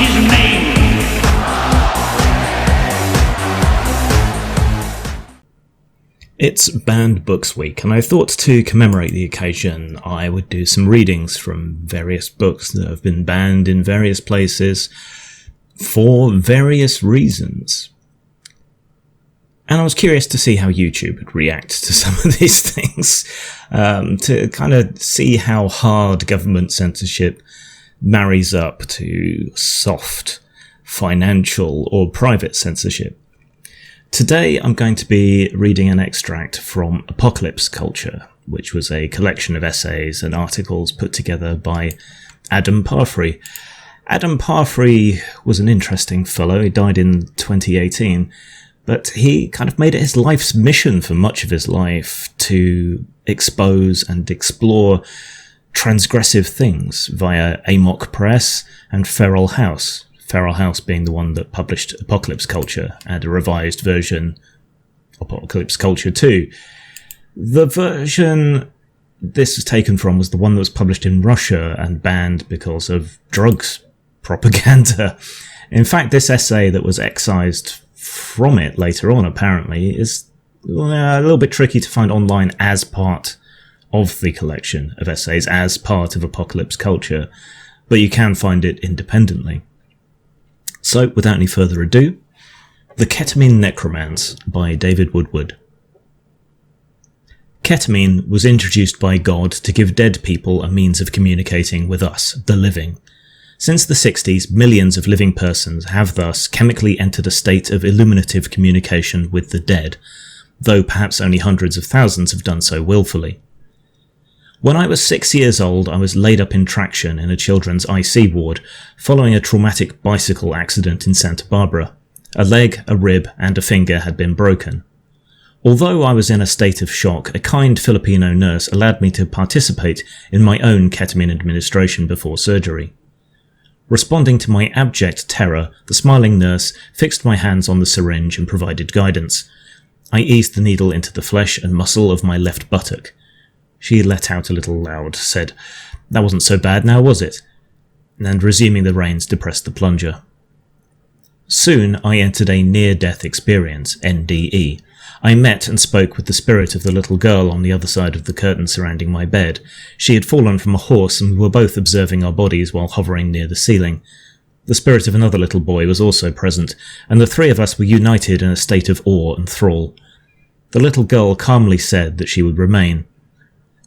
his name. It's Banned Books Week, and I thought to commemorate the occasion I would do some readings from various books that have been banned in various places for various reasons. And I was curious to see how YouTube would react to some of these things, to kind of see how hard government censorship marries up to soft financial or private censorship. Today I'm going to be reading an extract from Apocalypse Culture, which was a collection of essays and articles put together by Adam Parfrey. Adam Parfrey was an interesting fellow. He died in 2018, but he kind of made it his life's mission for much of his life to expose and explore transgressive things via Amok Press and Feral House. Feral House being the one that published Apocalypse Culture and a revised version, Apocalypse Culture 2. The version this was taken from was the one that was published in Russia and banned because of drugs propaganda. In fact, this essay that was excised from it later on apparently is a little bit tricky to find online as part of the collection of essays, as part of Apocalypse Culture, but you can find it independently. So, without any further ado, The Ketamine Necromancy by David Woodward. Ketamine was introduced by God to give dead people a means of communicating with us, the living. Since the 60s, millions of living persons have thus chemically entered a state of illuminative communication with the dead, though perhaps only hundreds of thousands have done so willfully. When I was 6 years old, I was laid up in traction in a children's IC ward following a traumatic bicycle accident in Santa Barbara. A leg, a rib, and a finger had been broken. Although I was in a state of shock, a kind Filipino nurse allowed me to participate in my own ketamine administration before surgery. Responding to my abject terror, the smiling nurse fixed my hands on the syringe and provided guidance. I eased the needle into the flesh and muscle of my left buttock. She let out a little loud, said, "That wasn't so bad now, was it?" and resuming the reins depressed the plunger. Soon I entered a near-death experience, NDE. I met and spoke with the spirit of the little girl on the other side of the curtain surrounding my bed. She had fallen from a horse and we were both observing our bodies while hovering near the ceiling. The spirit of another little boy was also present, and the three of us were united in a state of awe and thrall. The little girl calmly said that she would remain.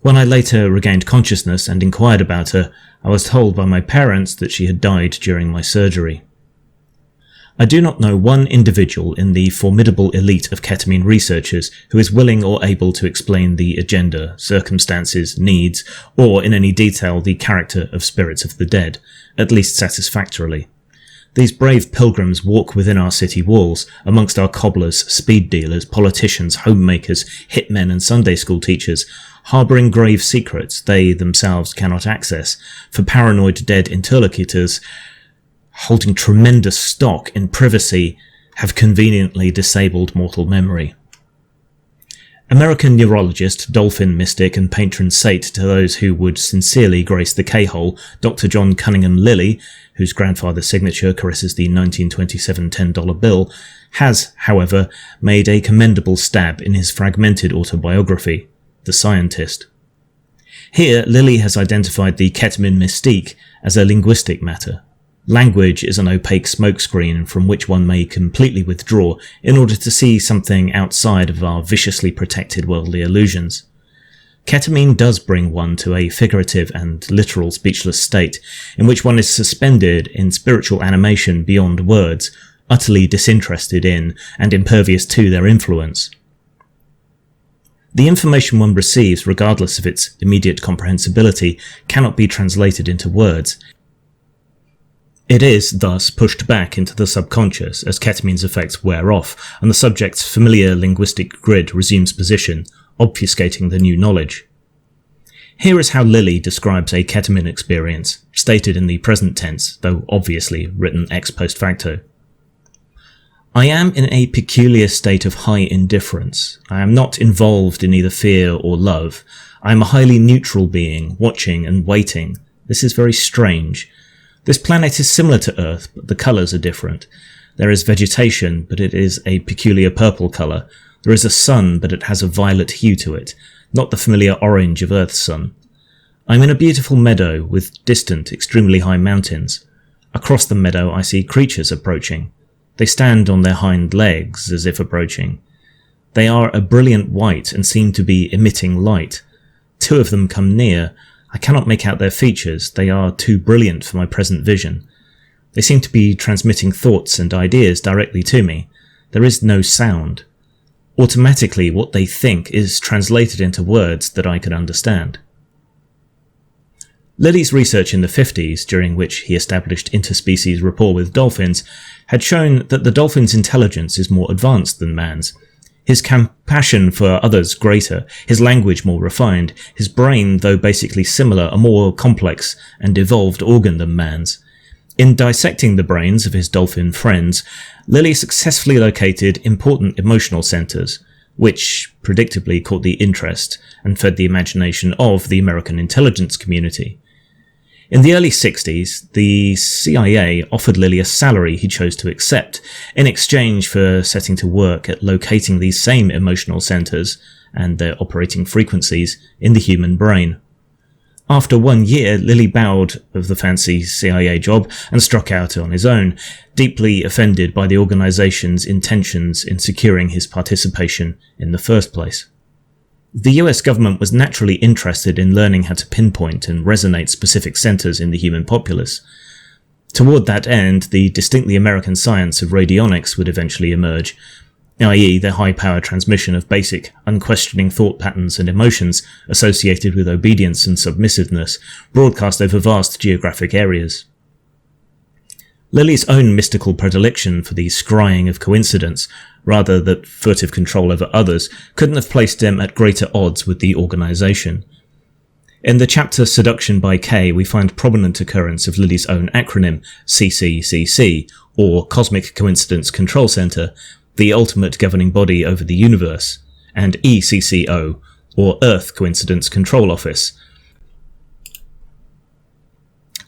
When I later regained consciousness and inquired about her, I was told by my parents that she had died during my surgery. I do not know one individual in the formidable elite of ketamine researchers who is willing or able to explain the agenda, circumstances, needs, or in any detail the character of spirits of the dead, at least satisfactorily. These brave pilgrims walk within our city walls, amongst our cobblers, speed dealers, politicians, homemakers, hitmen and Sunday school teachers, harbouring grave secrets they themselves cannot access, for paranoid dead interlocutors, holding tremendous stock in privacy, have conveniently disabled mortal memory. American neurologist, dolphin mystic and patron saint to those who would sincerely grace the K-hole, Dr. John Cunningham Lilly, whose grandfather's signature caresses the 1927 $10 bill, has, however, made a commendable stab in his fragmented autobiography, The Scientist. Here, Lilly has identified the ketamine mystique as a linguistic matter. Language is an opaque smokescreen from which one may completely withdraw in order to see something outside of our viciously protected worldly illusions. Ketamine does bring one to a figurative and literal speechless state, in which one is suspended in spiritual animation beyond words, utterly disinterested in and impervious to their influence. The information one receives, regardless of its immediate comprehensibility, cannot be translated into words. It is, thus, pushed back into the subconscious as ketamine's effects wear off, and the subject's familiar linguistic grid resumes position, obfuscating the new knowledge. Here is how Lilly describes a ketamine experience, stated in the present tense, though obviously written ex post facto. I am in a peculiar state of high indifference. I am not involved in either fear or love. I am a highly neutral being, watching and waiting. This is very strange. This planet is similar to Earth, but the colours are different. There is vegetation, but it is a peculiar purple colour. There is a sun, but it has a violet hue to it, not the familiar orange of Earth's sun. I'm in a beautiful meadow with distant, extremely high mountains. Across the meadow I see creatures approaching. They stand on their hind legs, as if approaching. They are a brilliant white and seem to be emitting light. 2 of them come near. I cannot make out their features, they are too brilliant for my present vision. They seem to be transmitting thoughts and ideas directly to me. There is no sound. Automatically, what they think is translated into words that I can understand. Lilly's research in the 50s, during which he established interspecies rapport with dolphins, had shown that the dolphin's intelligence is more advanced than man's, his compassion for others greater, his language more refined, his brain, though basically similar, a more complex and evolved organ than man's. In dissecting the brains of his dolphin friends, Lilly successfully located important emotional centres, which predictably caught the interest and fed the imagination of the American intelligence community. In the early 60s, the CIA offered Lilly a salary he chose to accept, in exchange for setting to work at locating these same emotional centres and their operating frequencies in the human brain. After 1 year, Lilly bowed of the fancy CIA job and struck out on his own, deeply offended by the organisation's intentions in securing his participation in the first place. The US government was naturally interested in learning how to pinpoint and resonate specific centres in the human populace. Toward that end, the distinctly American science of radionics would eventually emerge, i.e. the high-power transmission of basic, unquestioning thought patterns and emotions associated with obedience and submissiveness, broadcast over vast geographic areas. Lilly's own mystical predilection for the scrying of coincidence, rather than furtive control over others, couldn't have placed him at greater odds with the organisation. In the chapter Seduction by K, we find prominent occurrence of Lilly's own acronym, CCCC, or Cosmic Coincidence Control Center, the ultimate governing body over the universe, and ECCO, or Earth Coincidence Control Office,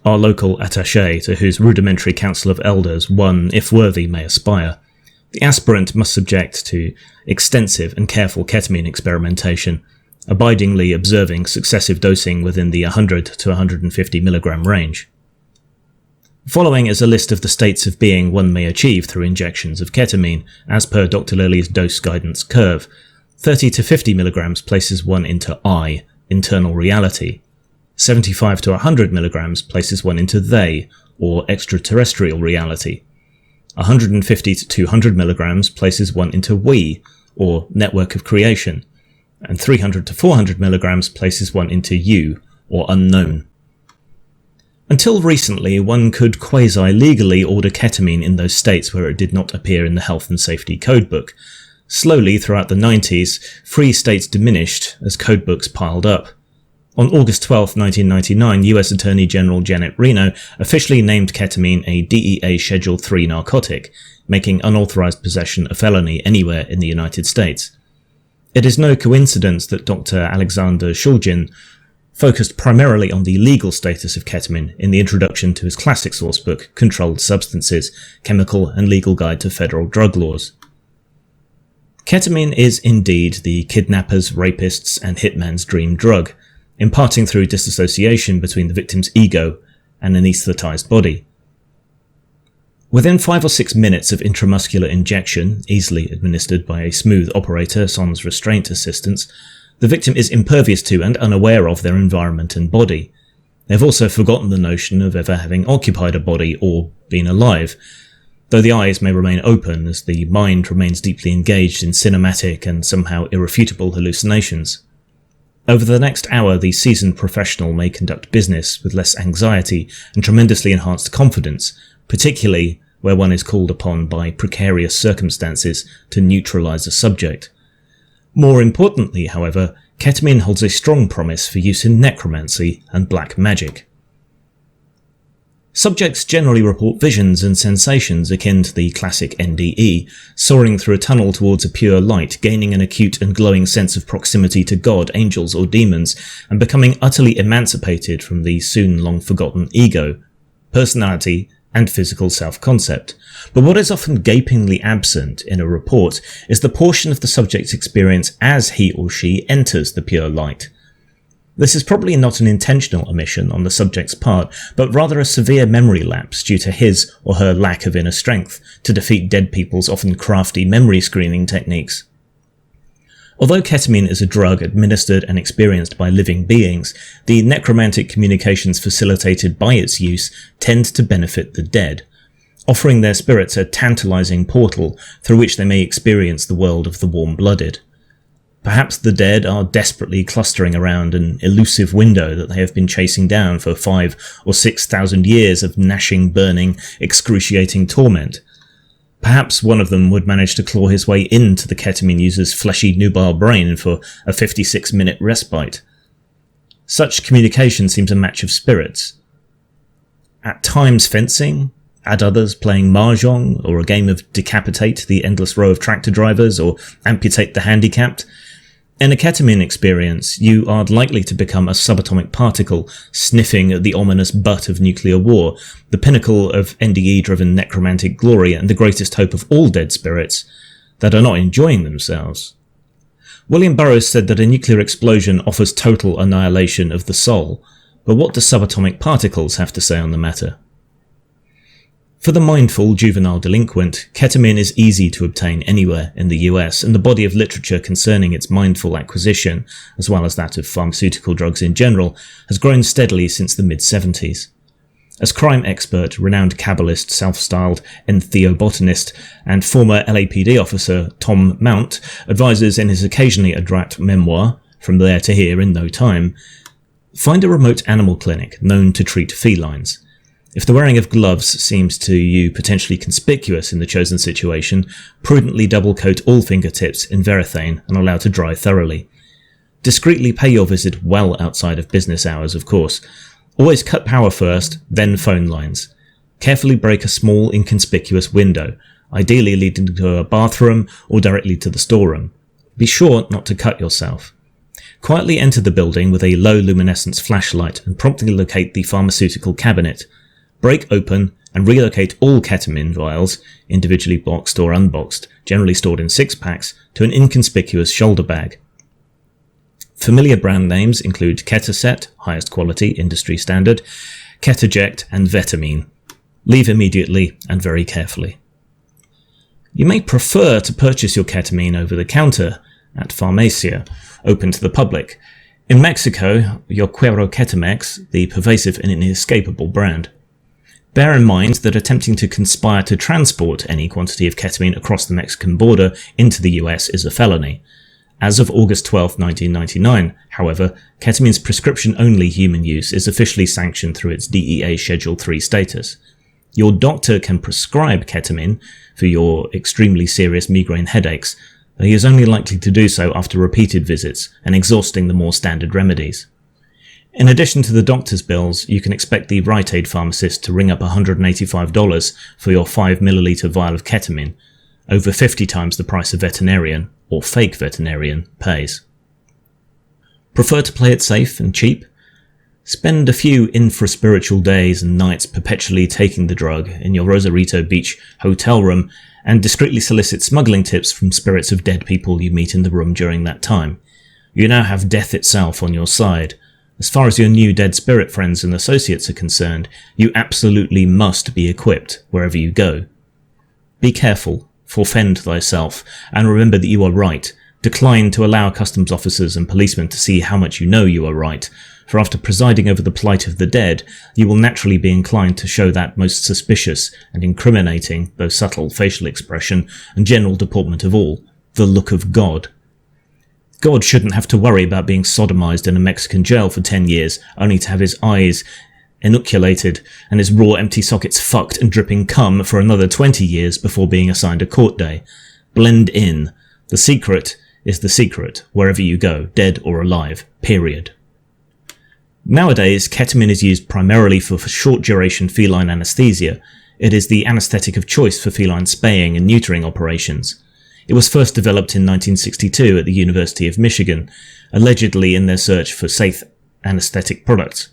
our local attaché to whose rudimentary council of elders one, if worthy, may aspire. The aspirant must subject to extensive and careful ketamine experimentation, abidingly observing successive dosing within the 100 to 150 mg range. Following is a list of the states of being one may achieve through injections of ketamine, as per Dr. Lilly's dose guidance curve. 30 to 50 mg places one into I, internal reality. 75 to 100 mg places one into they, or extraterrestrial reality. 150 to 200 mg places one into we, or network of creation. And 300 to 400 mg places one into you, or unknown. Until recently, one could quasi-legally order ketamine in those states where it did not appear in the Health and Safety Codebook. Slowly, throughout the 90s, free states diminished as codebooks piled up. On August 12, 1999, US Attorney General Janet Reno officially named ketamine a DEA Schedule III narcotic, making unauthorized possession a felony anywhere in the United States. It is no coincidence that Dr. Alexander Shulgin focused primarily on the legal status of ketamine in the introduction to his classic sourcebook, Controlled Substances, Chemical and Legal Guide to Federal Drug Laws. Ketamine is indeed the kidnapper's, rapist's, and hitman's dream drug, imparting through disassociation between the victim's ego and an anesthetized body. Within 5 or 6 minutes of intramuscular injection, easily administered by a smooth operator sans restraint assistance, the victim is impervious to and unaware of their environment and body. They have also forgotten the notion of ever having occupied a body or been alive, though the eyes may remain open as the mind remains deeply engaged in cinematic and somehow irrefutable hallucinations. Over the next hour, the seasoned professional may conduct business with less anxiety and tremendously enhanced confidence, particularly where one is called upon by precarious circumstances to neutralize a subject. More importantly, however, ketamine holds a strong promise for use in necromancy and black magic. Subjects generally report visions and sensations akin to the classic NDE, soaring through a tunnel towards a pure light, gaining an acute and glowing sense of proximity to God, angels, or demons, and becoming utterly emancipated from the soon long-forgotten ego. personality, and physical self-concept. But what is often gapingly absent in a report is the portion of the subject's experience as he or she enters the pure light. This is probably not an intentional omission on the subject's part, but rather a severe memory lapse due to his or her lack of inner strength to defeat dead people's often crafty memory screening techniques. Although ketamine is a drug administered and experienced by living beings, the necromantic communications facilitated by its use tend to benefit the dead, offering their spirits a tantalizing portal through which they may experience the world of the warm-blooded. Perhaps the dead are desperately clustering around an elusive window that they have been chasing down for 5,000 or 6,000 years of gnashing, burning, excruciating torment. Perhaps one of them would manage to claw his way into the ketamine user's fleshy nubile brain for a 56-minute respite. Such communication seems a match of spirits. At times fencing, at others playing mahjong, or a game of decapitate the endless row of tractor drivers or amputate the handicapped. In a ketamine experience, you are likely to become a subatomic particle sniffing at the ominous butt of nuclear war, the pinnacle of NDE-driven necromantic glory and the greatest hope of all dead spirits that are not enjoying themselves. William Burroughs said that a nuclear explosion offers total annihilation of the soul, but what do subatomic particles have to say on the matter? For the mindful juvenile delinquent, ketamine is easy to obtain anywhere in the US, and the body of literature concerning its mindful acquisition, as well as that of pharmaceutical drugs in general, has grown steadily since the mid-70s. As crime expert, renowned Kabbalist, self-styled entheobotanist, and former LAPD officer Tom Mount advises in his occasionally adroit memoir, From There to Here in No Time, find a remote animal clinic known to treat felines. If the wearing of gloves seems to you potentially conspicuous in the chosen situation, prudently double coat all fingertips in verathane and allow to dry thoroughly. Discreetly pay your visit well outside of business hours, of course. Always cut power first, then phone lines. Carefully break a small, inconspicuous window, ideally leading to a bathroom or directly to the storeroom. Be sure not to cut yourself. Quietly enter the building with a low luminescence flashlight and promptly locate the pharmaceutical cabinet. Break open and relocate all ketamine vials, individually boxed or unboxed, generally stored in 6-packs, to an inconspicuous shoulder bag. Familiar brand names include Ketaset, highest quality, industry standard, Ketaject, and Vetamine. Leave immediately and very carefully. You may prefer to purchase your ketamine over the counter at Pharmacia, open to the public. In Mexico, your Cuero Ketamex, the pervasive and inescapable brand. Bear in mind that attempting to conspire to transport any quantity of ketamine across the Mexican border into the US is a felony. As of August 12, 1999, however, ketamine's prescription-only human use is officially sanctioned through its DEA Schedule 3 status. Your doctor can prescribe ketamine for your extremely serious migraine headaches, though he is only likely to do so after repeated visits and exhausting the more standard remedies. In addition to the doctor's bills, you can expect the Rite Aid pharmacist to ring up $185 for your 5ml vial of ketamine, over 50 times the price a veterinarian, or fake veterinarian, pays. Prefer to play it safe and cheap? Spend a few infraspiritual days and nights perpetually taking the drug in your Rosarito Beach hotel room and discreetly solicit smuggling tips from spirits of dead people you meet in the room during that time. You now have death itself on your side. As far as your new dead spirit friends and associates are concerned, you absolutely must be equipped wherever you go. Be careful, forfend thyself, and remember that you are right. Decline to allow customs officers and policemen to see how much you know you are right, for after presiding over the plight of the dead, you will naturally be inclined to show that most suspicious and incriminating, though subtle, facial expression and general deportment of all, the look of God. God shouldn't have to worry about being sodomized in a Mexican jail for 10 years, only to have his eyes inoculated and his raw empty sockets fucked and dripping cum for another 20 years before being assigned a court day. Blend in. The secret is the secret, wherever you go, dead or alive, period. Nowadays, ketamine is used primarily for short-duration feline anesthesia. It is the anesthetic of choice for feline spaying and neutering operations. It was first developed in 1962 at the University of Michigan, allegedly in their search for safe anesthetic products.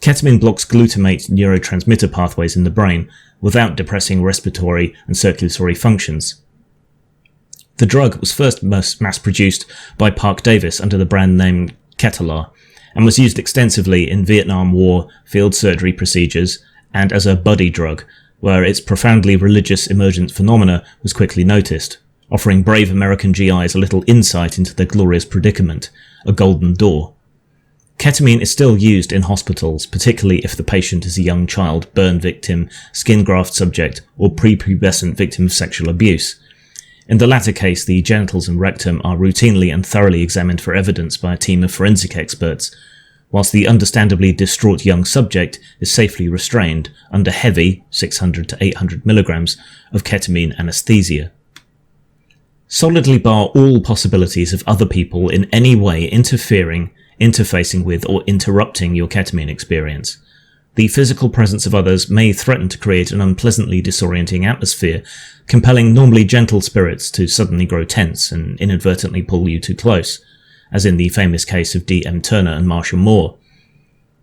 Ketamine blocks glutamate neurotransmitter pathways in the brain without depressing respiratory and circulatory functions. The drug was first mass-produced by Park Davis under the brand name Ketamine, and was used extensively in Vietnam War field surgery procedures and as a buddy drug, where its profoundly religious emergent phenomena was quickly noticed, offering brave American GIs a little insight into their glorious predicament, a golden door. Ketamine is still used in hospitals, particularly if the patient is a young child, burn victim, skin graft subject, or prepubescent victim of sexual abuse. In the latter case, the genitals and rectum are routinely and thoroughly examined for evidence by a team of forensic experts, whilst the understandably distraught young subject is safely restrained under heavy 600 to 800 milligrams of ketamine anesthesia. Solidly bar all possibilities of other people in any way interfering, interfacing with, or interrupting your ketamine experience. The physical presence of others may threaten to create an unpleasantly disorienting atmosphere, compelling normally gentle spirits to suddenly grow tense and inadvertently pull you too close, as in the famous case of D.M. Turner and Marshall Moore.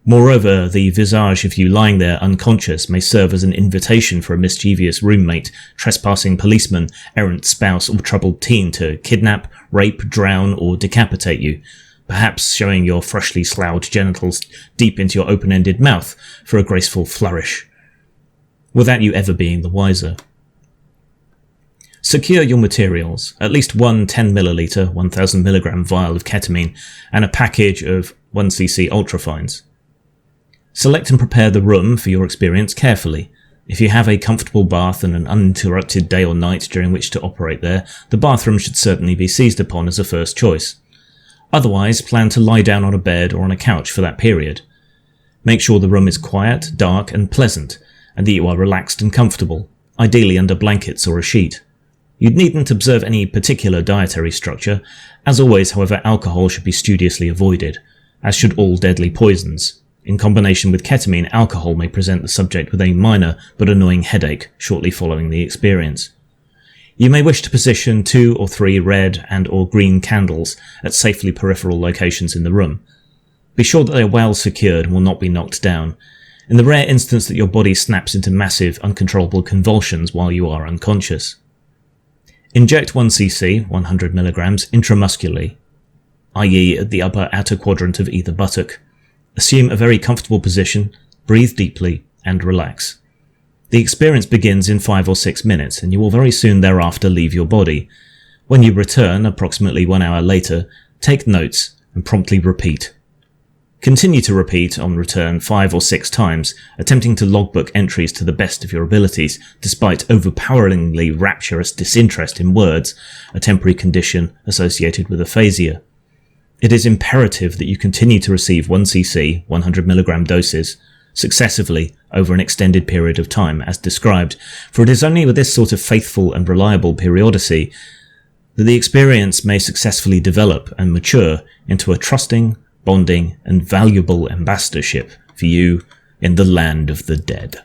Moreover, the visage of you lying there unconscious may serve as an invitation for a mischievous roommate, trespassing policeman, errant spouse, or troubled teen to kidnap, rape, drown, or decapitate you, perhaps showing your freshly sloughed genitals deep into your open-ended mouth for a graceful flourish, without you ever being the wiser. Secure your materials, at least one 10ml, 1000mg vial of ketamine, and a package of 1cc ultrafines. Select and prepare the room for your experience carefully. If you have a comfortable bath and an uninterrupted day or night during which to operate there, the bathroom should certainly be seized upon as a first choice. Otherwise, plan to lie down on a bed or on a couch for that period. Make sure the room is quiet, dark, and pleasant, and that you are relaxed and comfortable, ideally under blankets or a sheet. You needn't observe any particular dietary structure. As always, however, alcohol should be studiously avoided, as should all deadly poisons. In combination with ketamine, alcohol may present the subject with a minor but annoying headache shortly following the experience. You may wish to position 2 or 3 red and or green candles at safely peripheral locations in the room. Be sure that they are well secured and will not be knocked down, in the rare instance that your body snaps into massive, uncontrollable convulsions while you are unconscious. Inject 1cc, 100mg, intramuscularly, i.e. at the upper outer quadrant of either buttock. Assume a very comfortable position, breathe deeply, and relax. The experience begins in 5 or 6 minutes, and you will very soon thereafter leave your body. When you return, approximately 1 hour later, take notes and promptly repeat. Continue to repeat on return 5 or 6 times, attempting to logbook entries to the best of your abilities, despite overpoweringly rapturous disinterest in words, a temporary condition associated with aphasia. It is imperative that you continue to receive 1cc, 100mg doses, successively over an extended period of time, as described, for it is only with this sort of faithful and reliable periodicity that the experience may successfully develop and mature into a trusting, bonding, and valuable ambassadorship for you in the land of the dead.